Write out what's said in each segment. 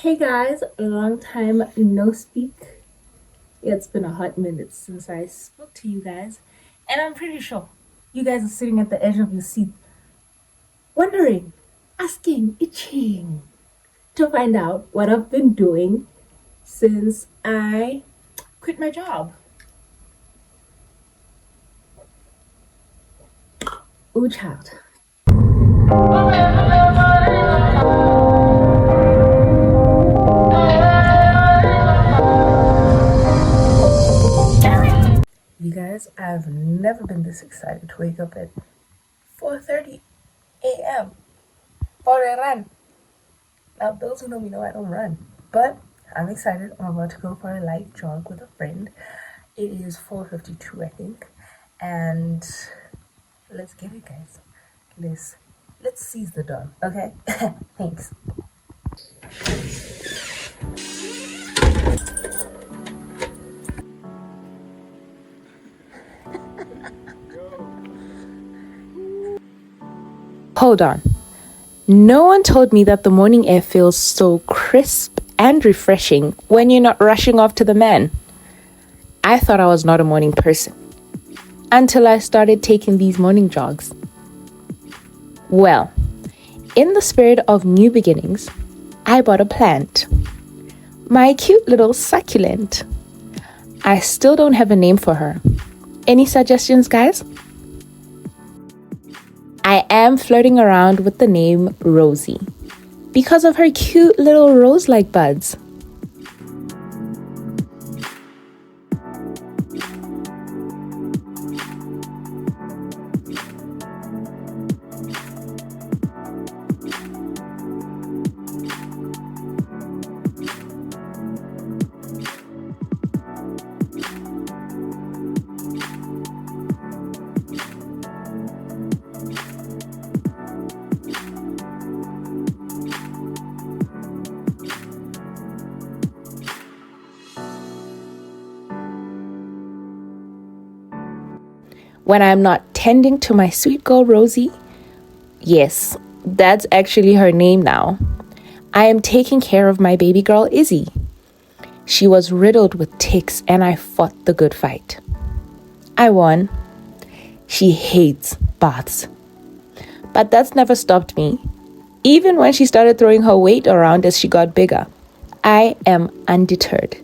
Hey guys, long time no speak. It's been a hot minute since I spoke to you guys, and I'm pretty sure you guys are sitting at the edge of your seat, wondering, asking, itching to find out what I've been doing since I quit my job. Ooh, child. You guys, I've never been this excited to wake up at 4:30 a.m. for a run. Now, those who know me know I don't run, but I'm excited. I'm about to go for a light jog with a friend. It is 4:52, I think, and let's get it, guys. Let's seize the dawn, okay? Thanks. Hold on. No one told me that the morning air feels so crisp and refreshing when you're not rushing off to the man. I thought I was not a morning person until I started taking these morning jogs. Well, in the spirit of new beginnings, I bought a plant. My cute little succulent. I still don't have a name for her. Any suggestions, guys? I am flirting around with the name Rosie because of her cute little rose-like buds. When I'm not tending to my sweet girl Rosie, yes, that's actually her name now, I am taking care of my baby girl Izzy. She was riddled with ticks and I fought the good fight. I won. She hates baths. But that's never stopped me. Even when she started throwing her weight around as she got bigger, I am undeterred.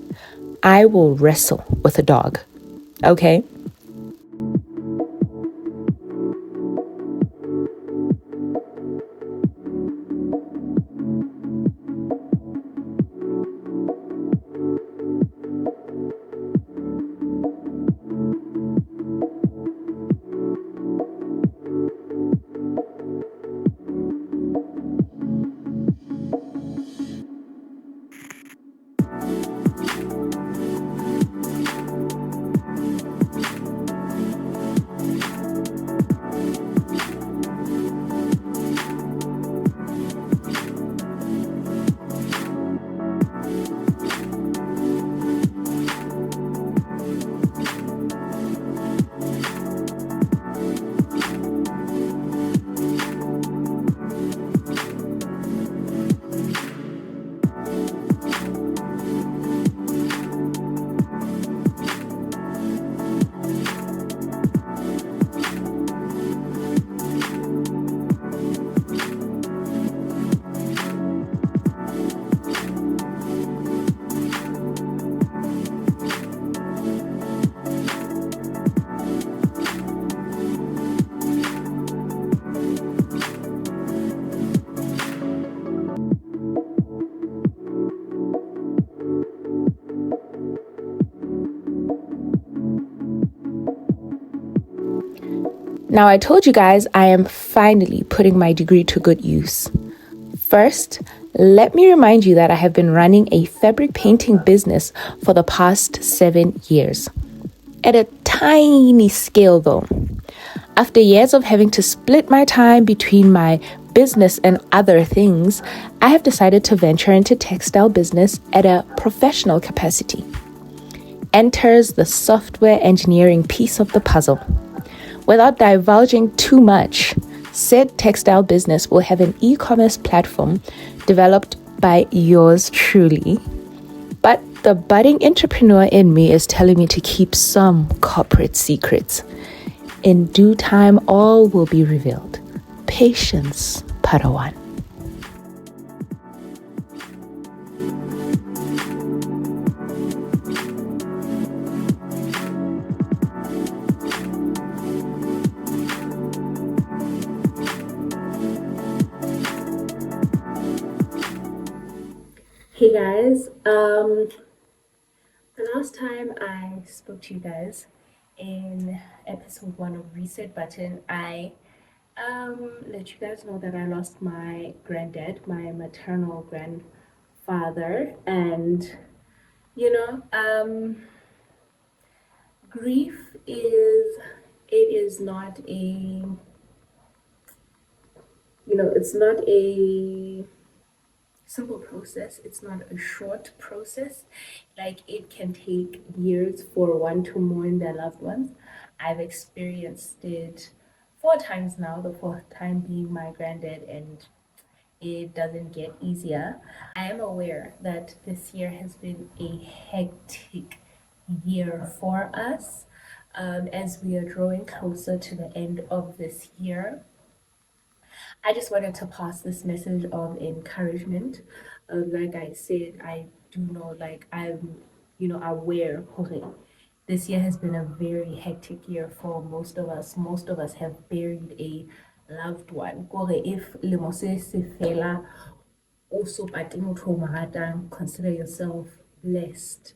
I will wrestle with a dog. Okay? Now, I told you guys I am finally putting my degree to good use. First, let me remind you that I have been running a fabric painting business for the past 7 years. At a tiny scale though. After years of having to split my time between my business and other things, I have decided to venture into textile business at a professional capacity. Enters the software engineering piece of the puzzle. Without divulging too much, said textile business will have an e-commerce platform developed by yours truly. But the budding entrepreneur in me is telling me to keep some corporate secrets. In due time, all will be revealed. Patience, Padawan. Hey guys, the last time I spoke to you guys in episode 1 of Reset Button, I let you guys know that I lost my granddad, my maternal grandfather, and grief is not a it's not a simple process. It's not a short process. Like, it can take years for one to mourn their loved ones. I've experienced it 4 times now, the fourth time being my granddad, and it doesn't get easier. I am aware that this year has been a hectic year for us, as we are drawing closer to the end of this year. I just wanted to pass this message of encouragement. Like I said, I do know, like, I'm, aware. Okay, this year has been a very hectic year for most of us. Most of us have buried a loved one. Kore, if lemo se fela, also consider yourself blessed,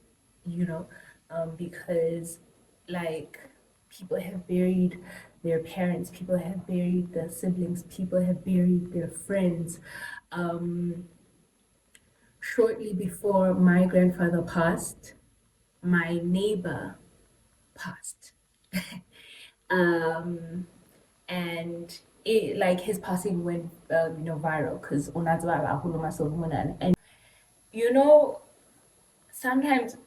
because, like, people have buried their parents, people have buried their siblings, people have buried their friends. Shortly before my grandfather passed, my neighbor passed. And it, like, his passing went viral because and sometimes,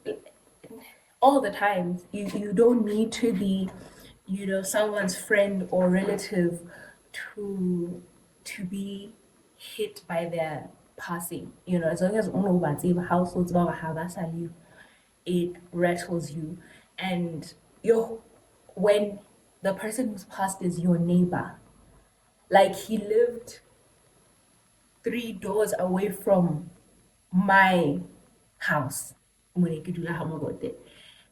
all the time, you don't need to be someone's friend or relative to be hit by their passing. As long as households it rattles you. And when the person who's passed is your neighbor, like, he lived 3 doors away from my house,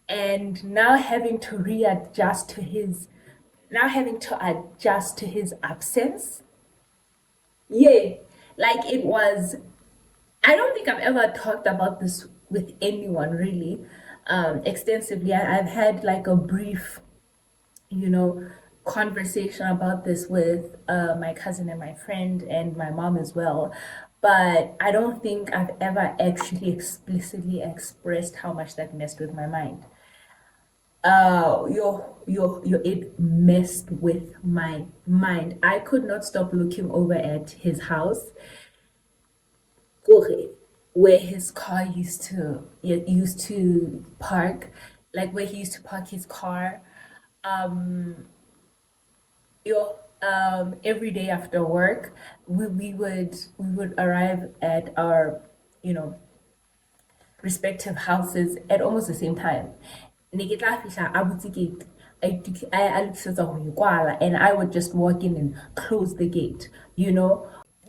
and now having to adjust to his absence. Yeah, like, it was, I don't think I've ever talked about this with anyone really extensively. I've had like a brief conversation about this with my cousin and my friend and my mom as well, but I don't think I've ever actually explicitly expressed how much that messed with my mind. It messed with my mind. I could not stop looking over at his house, where his car used to park, like where he used to park his car. Every day after work, we would arrive at our you know respective houses at almost the same time. Ne ke tla fihla a butse gate, a lokisetsa ho e kwala, and I would just walk in and close the gate.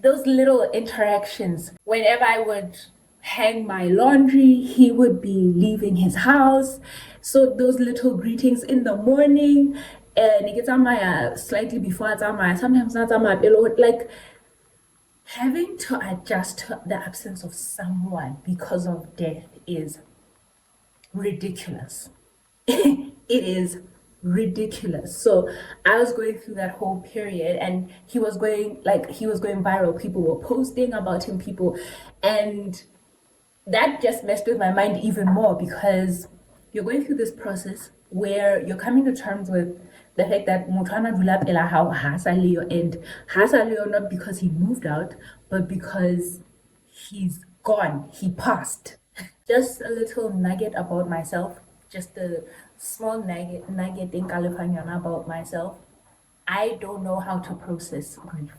Those little interactions. Whenever I would hang my laundry, he would be leaving his house. So those little greetings in the morning, and slightly before sometimes like, having to adjust to the absence of someone because of death is ridiculous. It is ridiculous. So I was going through that whole period, and he was going viral. People were posting about him, and that just messed with my mind even more, because you're going through this process where you're coming to terms with the fact that motho ana dula pela hao ha sa leyo, and ha sa leyo not because he moved out, but because he's gone, he passed. Just a little nugget about myself, just a small nugget in California about myself. I don't know how to process grief.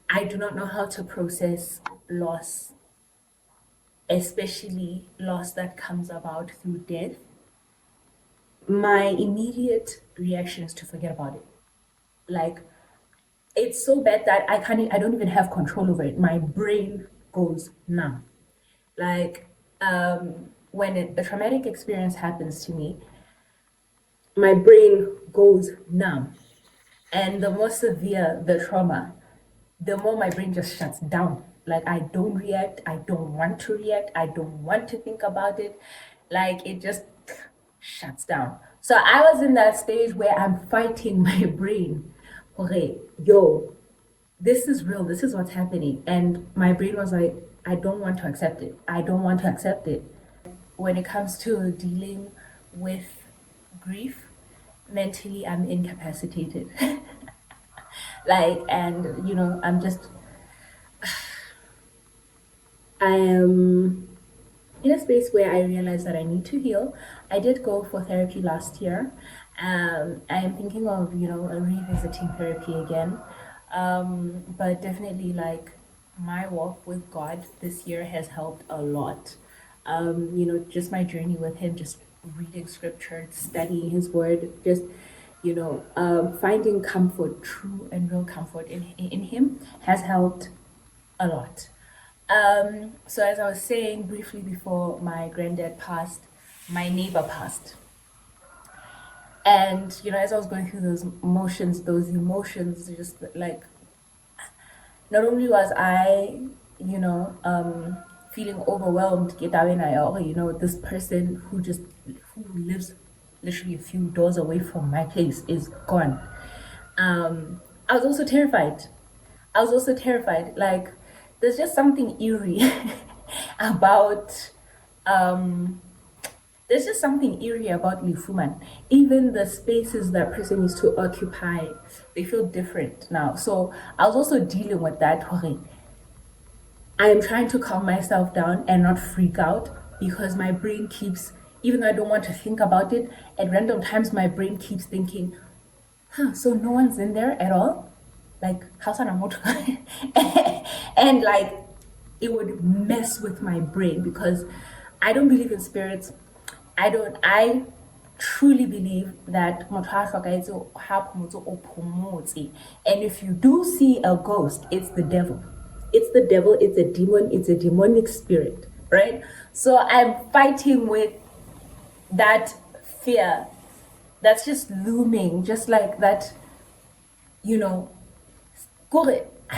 I do not know how to process loss. especially loss that comes about through death, my immediate reaction is to forget about it. Like, it's so bad that I don't even have control over it. My brain goes numb. Like, when a traumatic experience happens to me, my brain goes numb. And the more severe the trauma, the more my brain just shuts down. Like, I don't react, I don't want to react, I don't want to think about it. Like, it just shuts down. So I was in that stage where I'm fighting my brain. Okay, yo, this is real, this is what's happening. And my brain was like, I don't want to accept it. I don't want to accept it. When it comes to dealing with grief, mentally I'm incapacitated. Like, and I am in a space where I realize that I need to heal. I did go for therapy last year. I am thinking of, revisiting therapy again. But definitely, like, my walk with God this year has helped a lot. Just my journey with Him, just reading scripture, studying His word, just, finding comfort, true and real comfort in Him has helped a lot. So as I was saying briefly before my granddad passed, my neighbor passed. And, as I was going through those emotions, just like, not only was I, feeling overwhelmed, this person who lives literally a few doors away from my place is gone. I was also terrified. Like, there's just something eerie about there's just something eerie about Lifuman. Even the spaces that person used to occupy, they feel different now. So I was also dealing with that. I am trying to calm myself down and not freak out, because my brain keeps, even though I don't want to think about it, at random times my brain keeps thinking, so no one's in there at all? Like, how's an motor? And like, it would mess with my brain, because I don't believe in spirits. I truly believe that and if you do see a ghost, it's the devil. It's the devil, it's a demon, it's a demonic spirit, right? So I'm fighting with that fear that's just looming, just like that, I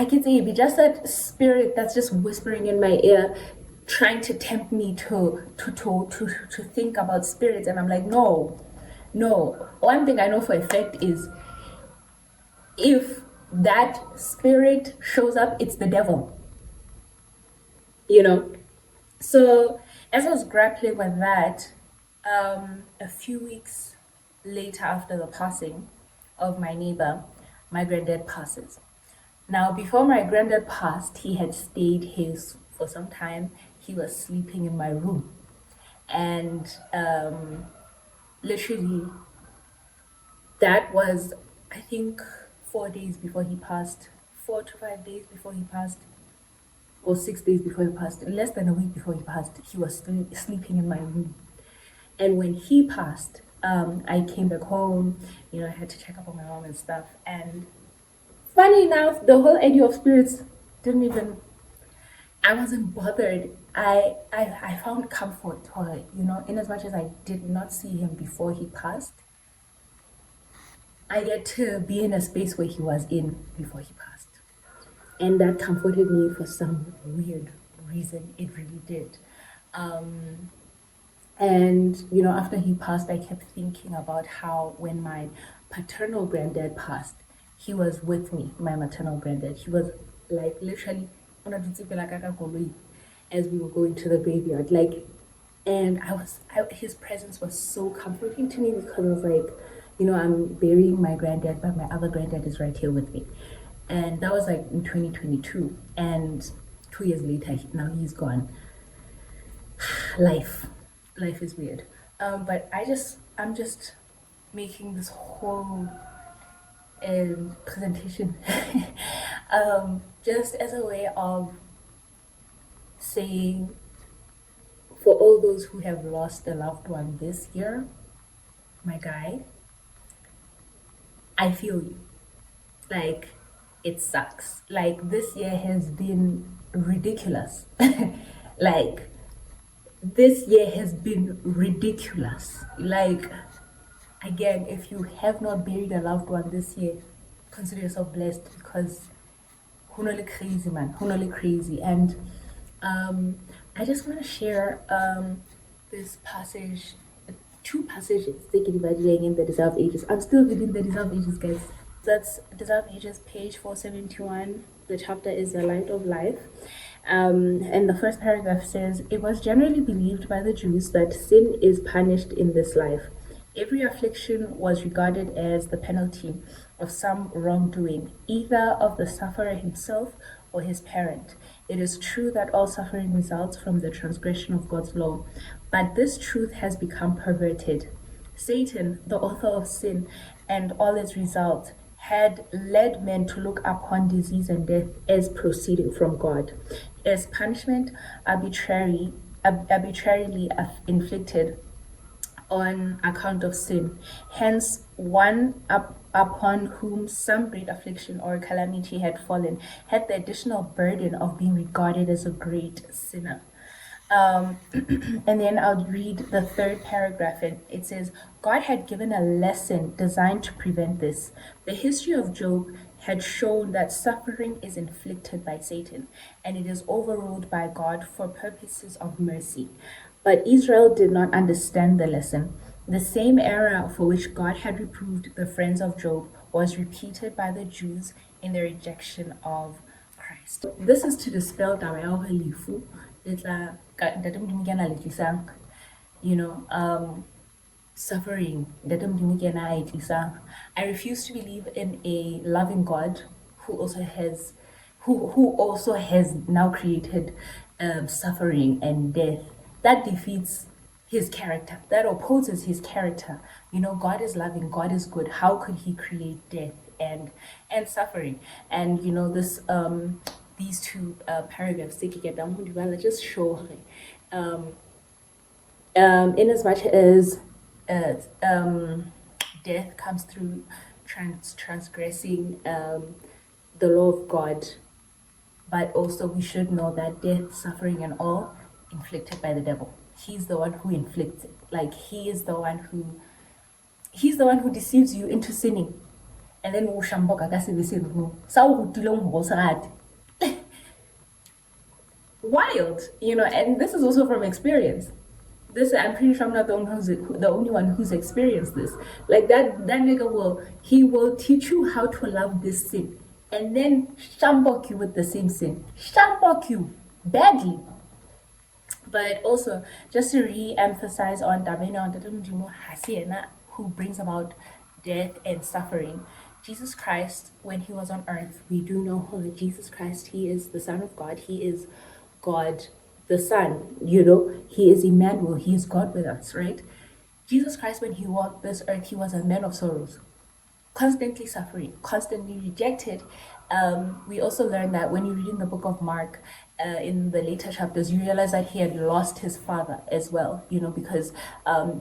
can say it be just that spirit that's just whispering in my ear, trying to tempt me to think about spirits. And I'm like, no. One thing I know for a fact is, if that spirit shows up, it's the devil. So as I was grappling with that, a few weeks later, after the passing of my neighbor, my granddad passes. Now, before my granddad passed, he had stayed for some time. He was sleeping in my room. And literally, that was, I think, 4 days before he passed, 4 to 5 days before he passed, or 6 days before he passed, less than a week before he passed, he was still sleeping in my room. And when he passed, I came back home, I had to check up on my mom and stuff. And funny enough, the whole idea of spirits I wasn't bothered. I found comfort, in as much as I did not see him before he passed. I get to be in a space where he was in before he passed. And that comforted me for some weird reason. It really did. And, after he passed, I kept thinking about how when my paternal granddad passed, he was with me, my maternal granddad. He was like literally as we were going to the graveyard. Like, and his presence was so comforting to me, because I was like, I'm burying my granddad, but my other granddad is right here with me. And that was like in 2022. And 2 years later, now he's gone. Life is weird. But I'm just making this whole presentation just as a way of saying those who have lost a loved one this year, my guy, I feel you. Like, it sucks. Like, this year has been ridiculous. Like, this year has been ridiculous. Like, again, if you have not buried a loved one this year, consider yourself blessed, because hunole crazy, man, hunole crazy. And I just want to share this passage, two passages taken by in the Dissolved Ages. I'm still reading the Dissolved Ages, guys. That's Dissolved Ages, page 471. The chapter is The Light of Life. And the first paragraph says, "It was generally believed by the Jews that sin is punished in this life. Every affliction was regarded as the penalty of some wrongdoing, either of the sufferer himself or his parent. It is true that all suffering results from the transgression of God's law, but this truth has become perverted. Satan, the author of sin, and all its results, had led men to look upon disease and death as proceeding from God, as punishment arbitrarily inflicted on account of sin. Hence, one upon whom some great affliction or calamity had fallen had the additional burden of being regarded as a great sinner." And then I'll read the third paragraph, and it says, "God had given a lesson designed to prevent this. The history of Job had shown that suffering is inflicted by Satan, and it is overruled by God for purposes of mercy. But Israel did not understand the lesson. The same error for which God had reproved the friends of Job was repeated by the Jews in their rejection of Christ." This is to dispel taba ya hore lefu le tla ntate Modimo ke yena a le tlisang, suffering, ntate Modimo ke yena a e tlisang. I refuse to believe in a loving God who also has now created suffering and death. That defeats his character. That opposes his character. God is loving, God is good. How could he create death and suffering? And this these two paragraphs just show in as much as death comes through transgressing the law of God, but also we should know that death, suffering, and all inflicted by the devil. He's the one who inflicts it. Like, he's the one who deceives you into sinning, and then wild, and this is also from experience. I'm pretty sure I'm not the only one who's experienced this. Like, that nigga will teach you how to love this sin, and then shambok you with the same sin, shambok you badly. But also, just to re-emphasize on who brings about death and suffering, Jesus Christ, when he was on earth, we do know who Jesus Christ, he is the Son of God, he is God the Son, he is Emmanuel, he is God with us, right? Jesus Christ, when he walked this earth, he was a man of sorrows, constantly suffering, constantly rejected. We also learn that when you read in the book of Mark, in the later chapters, you realize that he had lost his father as well, because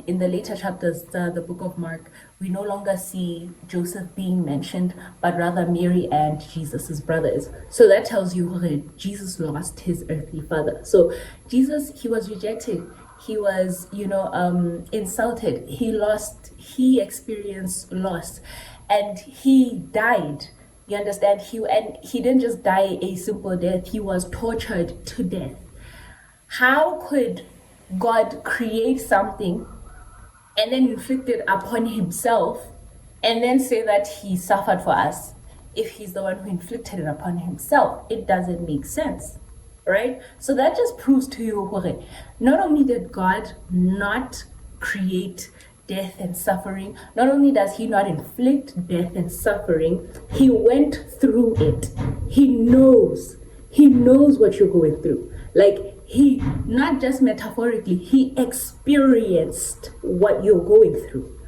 in the later chapters, the book of Mark, we no longer see Joseph being mentioned, but rather Mary and Jesus' brothers. So that tells you that Jesus lost his earthly father. So Jesus, he was rejected. He was, insulted. He experienced loss, and he died. You understand? He didn't just die a simple death. He was tortured to death. How could God create something and then inflict it upon himself and then say that he suffered for us if he's the one who inflicted it upon himself? It doesn't make sense, right? So that just proves to you, not only did God not create death and suffering, not only does he not inflict death and suffering, he went through it. He knows what you're going through. Like, he, not just metaphorically, he experienced what you're going through,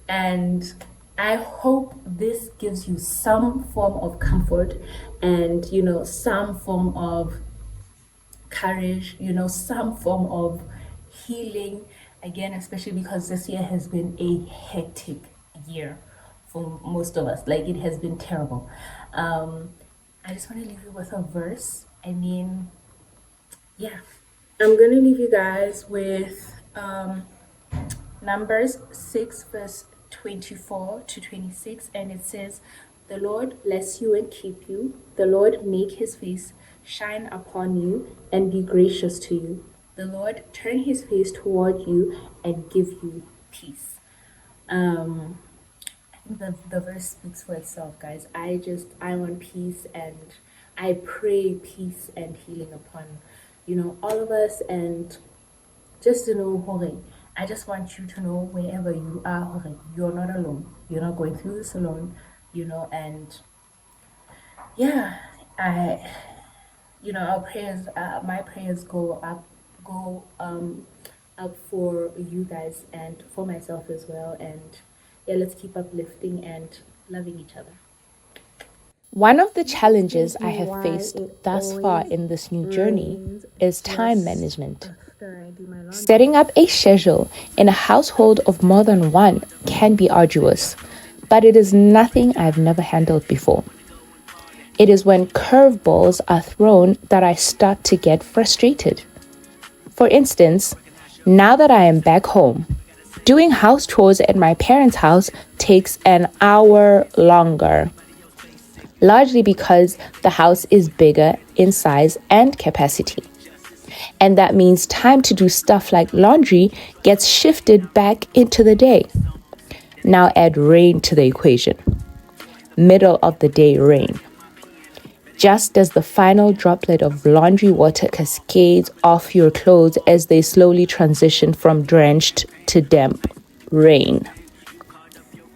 and I hope this gives you some form of comfort and, some form of courage, some form of healing. Again, especially because this year has been a hectic year for most of us. Like, it has been terrible. I just want to leave you with a verse. Yeah. I'm going to leave you guys with Numbers 6, verse 24 to 26, and it says, "The Lord bless you and keep you. The Lord make his face shine upon you and be gracious to you. The Lord turn his face toward you and give you peace." I think the verse speaks for itself, guys. I want peace, and I pray peace and healing upon, all of us, and just to know, Jorge, I just want you to know, wherever you are, Jorge, you're not alone. You're not going through this alone, and yeah, our prayers, my prayers go up for you guys and for myself as well. And yeah, let's keep uplifting and loving each other. One of the challenges I have faced thus far in this new journey is time management. Setting up a schedule in a household of more than one can be arduous, but it is nothing I've never handled before. It is when curveballs are thrown that I start to get frustrated. For instance, now that I am back home, doing house chores at my parents' house takes an hour longer, largely because the house is bigger in size and capacity. And that means time to do stuff like laundry gets shifted back into the day. Now add rain to the equation. Middle of the day rain. Just as the final droplet of laundry water cascades off your clothes as they slowly transition from drenched to damp rain.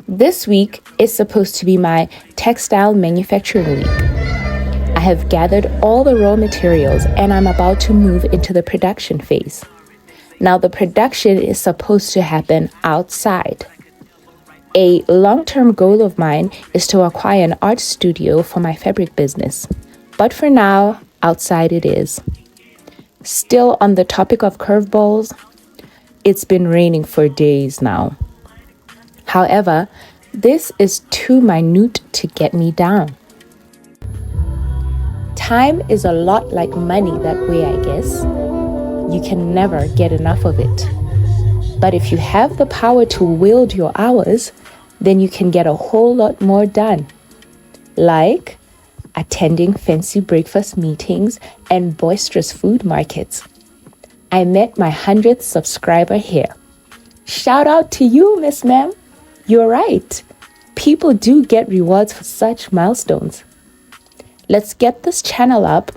This week is supposed to be my textile manufacturing week. I have gathered all the raw materials and I'm about to move into the production phase. Now, the production is supposed to happen outside. A long-term goal of mine is to acquire an art studio for my fabric business. But for now, outside it is. Still on the topic of curveballs, it's been raining for days now. However, this is too minute to get me down. Time is a lot like money that way, I guess. You can never get enough of it. But if you have the power to wield your hours, then you can get a whole lot more done. Like attending fancy breakfast meetings and boisterous food markets. I met my 100th subscriber here. Shout out to you, Miss Ma'am. You're right. People do get rewards for such milestones. Let's get this channel up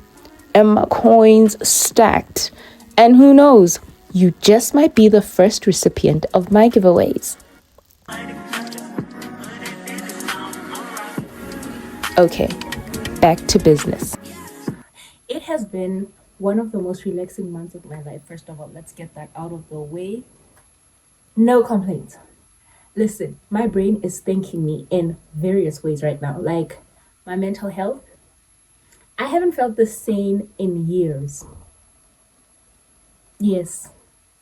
and my coins stacked. And who knows, you just might be the first recipient of my giveaways. Okay, back to business. It has been one of the most relaxing months of my life. First of all, let's get that out of the way. No complaints. Listen, my brain is thanking me in various ways right now. Like my mental health. I haven't felt this sane in years. Yes,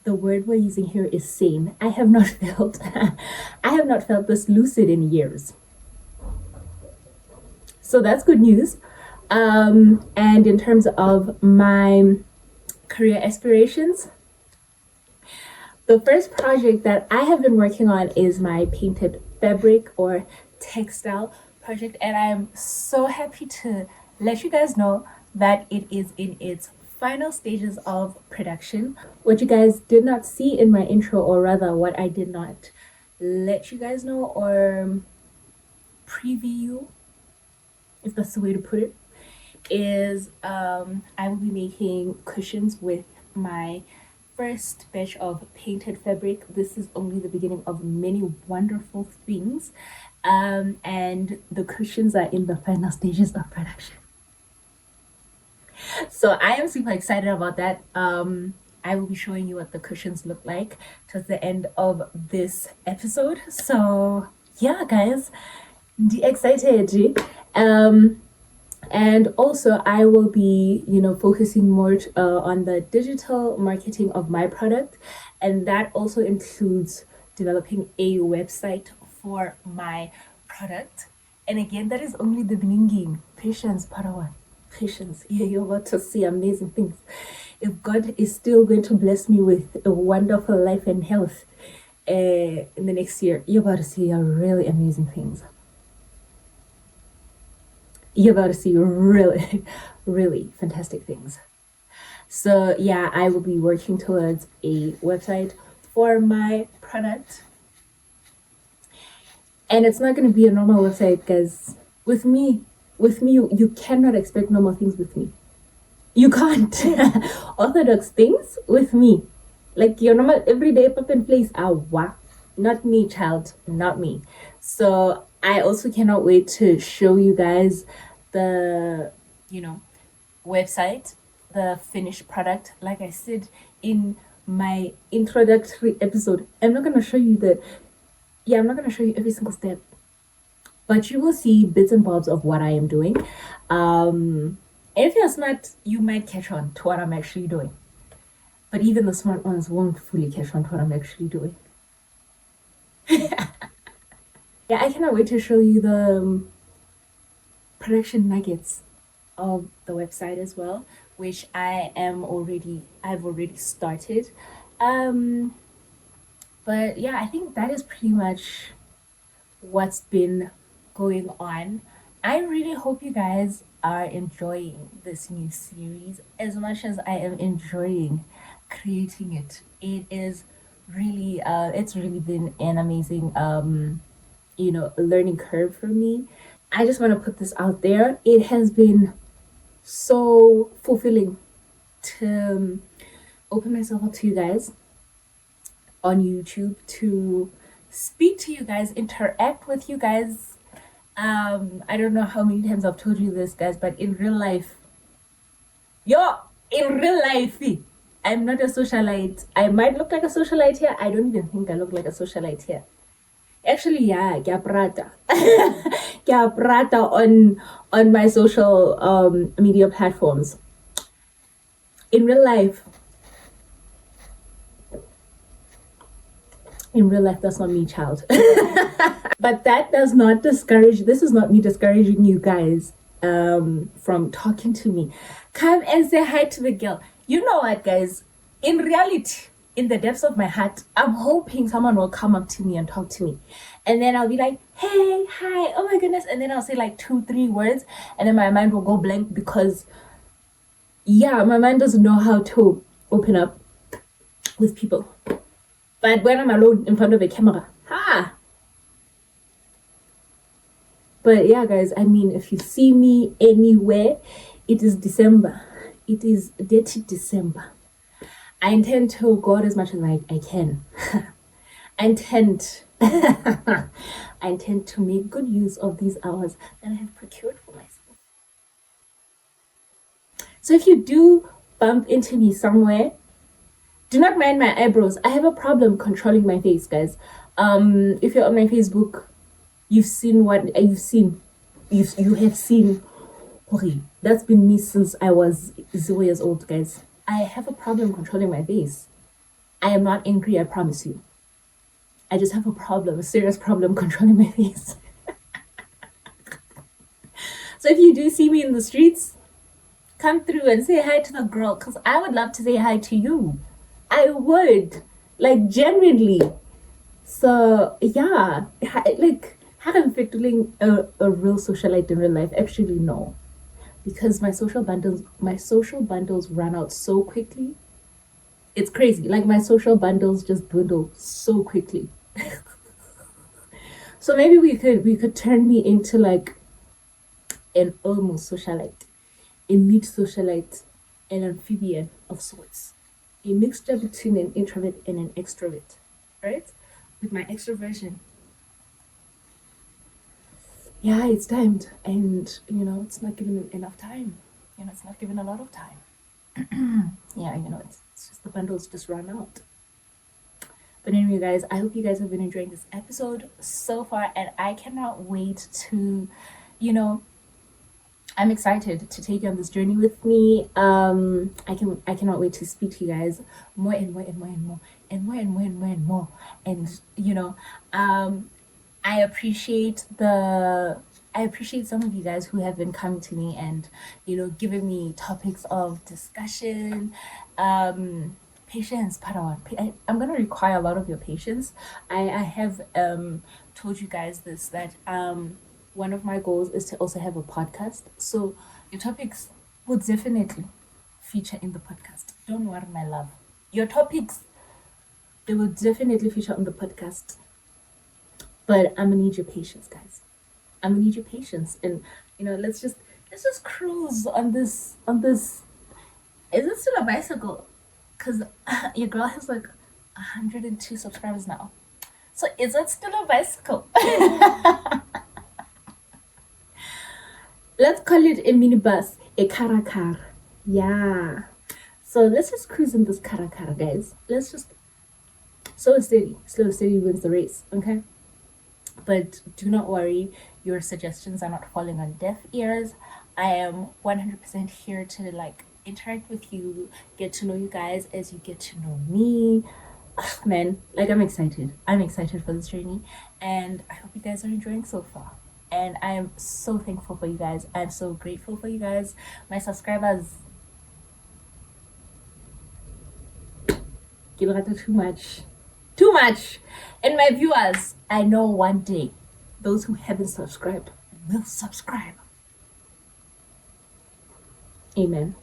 the word we're using here is sane. I have not felt this lucid in years. So that's good news. And in terms of my career aspirations, the first project that I have been working on is my painted fabric or textile project. And I'm so happy to let you guys know that it is in its final stages of production. What you guys did not see in my intro, or rather what I did not let you guys know or preview, if that's the way to put it, is I will be making cushions with my first batch of painted fabric. This is only the beginning of many wonderful things, and the cushions are in the final stages of production. So I am super excited about that. I will be showing you what the cushions look like towards the end of this episode. So yeah, guys, excited. And also I will be, focusing more on the digital marketing of my product, and that also includes developing a website for my product. And again, that is only the beginning. Patience, Padawan. Patience. Yeah, you're about to see amazing things. If God is still going to bless me with a wonderful life and health in the next year, you're about to see really amazing things. You're about to see really, really fantastic things. So yeah, I will be working towards a website for my product. And it's not going to be a normal website, guys. With me, you cannot expect normal things with me. You can't. Orthodox things with me. Like your normal everyday pop and place. Not me, child. Not me. So I also cannot wait to show you guys the, website, the finished product. Like I said in my introductory episode, I'm not going to show you every single step, but you will see bits and bobs of what I am doing. If you're smart, you might catch on to what I'm actually doing. But even the smart ones won't fully catch on to what I'm actually doing. Yeah, I cannot wait to show you the production nuggets of the website as well, which I've already started. But yeah, I think that is pretty much what's been going on. I really hope you guys are enjoying this new series as much as I am enjoying creating it. It is really it's really been an amazing learning curve for me. I just want to put this out there. It has been so fulfilling to open myself up to you guys on YouTube, to speak to you guys, interact with you guys. I don't know how many times I've told you this, guys, but in real life, I'm not a socialite. I might look like a socialite here. I don't even think I look like a socialite here. Actually, yeah, kya prata on my social media platforms. In real life, that's not me, child. But that does not discourage, this is not me discouraging you guys from talking to me. Come and say hi to the girl. You know what, guys? In reality, in the depths of my heart, I'm hoping someone will come up to me and talk to me. And then I'll be like, hey, hi, oh my goodness. And then I'll say like 2-3 words, and then my mind will go blank because, yeah, my mind doesn't know how to open up with people. But when I'm alone in front of a camera, But yeah, guys, I mean, if you see me anywhere, it is December. It is dated December. I intend to go out as much as I can. I intend to make good use of these hours that I have procured for myself. So if you do bump into me somewhere, do not mind my eyebrows. I have a problem controlling my face, guys. If you're on my Facebook, you've seen what you've seen. You have seen. Okay, that's been me since I was 0 years old, guys. I have a problem controlling my face. I am not angry, I promise you. I just have a serious problem controlling my face. So if you do see me in the streets, come through and say hi to the girl, because I would love to say hi to you. I would, like, genuinely. So yeah, like, haven't been doing a real socialite in real life. Actually, no, because my social bundles run out so quickly. It's crazy. Like, my social bundles just dwindle so quickly. So maybe we could turn me into like an almost socialite, a mid socialite, an amphibian of sorts, a mixture between an introvert and an extrovert, right? With my extroversion, yeah, it's timed, and it's not given enough time. It's not given a lot of time. Yeah, it's just the bundles just run out. But anyway, guys, I hope you guys have been enjoying this episode so far, and I cannot wait to, I'm excited to take you on this journey with me. I cannot wait to speak to you guys more and more and more and more and more and more and more and more. And I appreciate some of you guys who have been coming to me and giving me topics of discussion. Patience, Padawan. I'm gonna require a lot of your patience. I have told you guys this, that one of my goals is to also have a podcast. So your topics will definitely feature in the podcast. Don't worry, my love. Your topics, they will definitely feature on the podcast. But I'm gonna need your patience, guys. I'm gonna need your patience, and let's just cruise on this. Is it still a bicycle? Because your girl has like 102 subscribers now. So is it still a bicycle? Let's call it a minibus, a karakar. Yeah. So let's just cruise in this karakar, guys. Let's just slow and steady wins the race, okay? But do not worry, your suggestions are not falling on deaf ears. I am 100% here to interact with you, get to know you guys as you get to know me. Ugh, man, I'm excited. I'm excited for this journey, and I hope you guys are enjoying so far. And I am so thankful for you guys. I'm so grateful for you guys, my subscribers. Too much. And my viewers, I know one day those who haven't subscribed will subscribe. Amen.